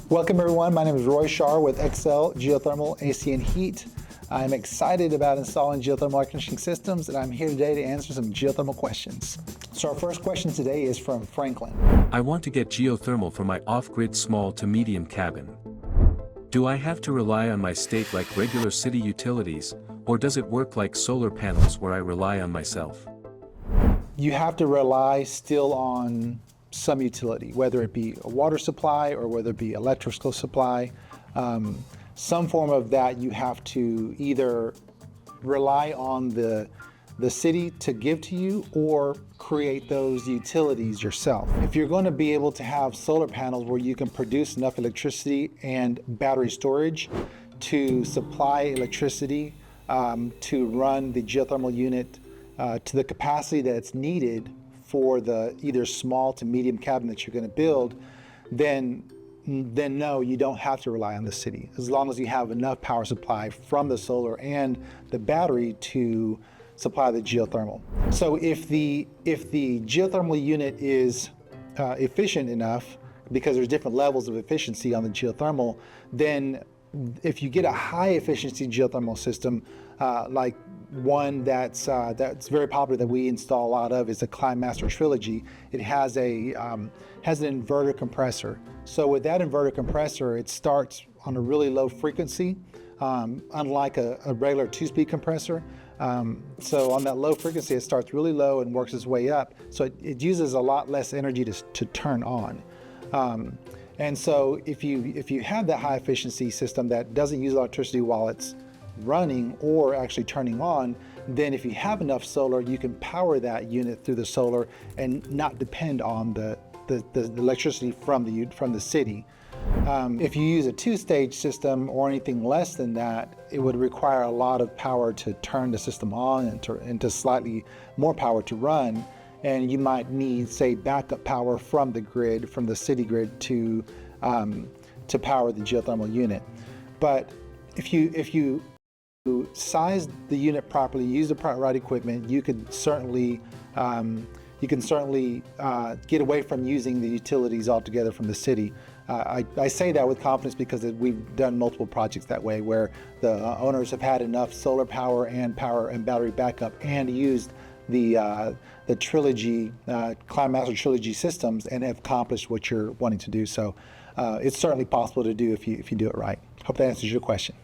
Welcome everyone, my name is Roy Schar with Excel Geothermal AC and Heat. I'm excited about installing geothermal air conditioning systems, and I'm here today to answer some geothermal questions. So our first question today is from Franklin. I want to get geothermal for my off-grid small to medium cabin. Do I have to rely on my state like regular city utilities, or does it work like solar panels where I rely on myself? You have to rely still on some utility, whether it be a water supply or whether it be electrical supply. Some form of that you have to either rely on the city to give to you or create those utilities yourself. If you're going to be able to have solar panels where you can produce enough electricity and battery storage to supply electricity to run the geothermal unit to the capacity that's needed for the either small to medium cabin that you're going to build, then no, you don't have to rely on the city, as long as you have enough power supply from the solar and the battery to supply the geothermal. So if the geothermal unit is efficient enough, because there's different levels of efficiency on the geothermal, then if you get a high efficiency geothermal system, like one that's very popular that we install a lot of is the ClimeMaster Trilogy. It has an inverter compressor. So with that inverter compressor, it starts on a really low frequency, unlike a regular two-speed compressor. So on that low frequency, it starts really low and works its way up. So it uses a lot less energy to turn on. And so if you have that high efficiency system that doesn't use electricity while it's running or actually turning on, then if you have enough solar, you can power that unit through the solar and not depend on the electricity from the city. If you use a two-stage system or anything less than that, it would require a lot of power to turn the system on and to slightly more power to run. And you might need, say, backup power from the grid, from the city grid to power the geothermal unit. But if you size the unit properly, use the right equipment, you can certainly get away from using the utilities altogether from the city. I say that with confidence because we've done multiple projects that way, where the owners have had enough solar power and battery backup and used the Trilogy, ClimeMaster Trilogy systems and have accomplished what you're wanting to do. So it's certainly possible to do if you do it right. Hope that answers your question.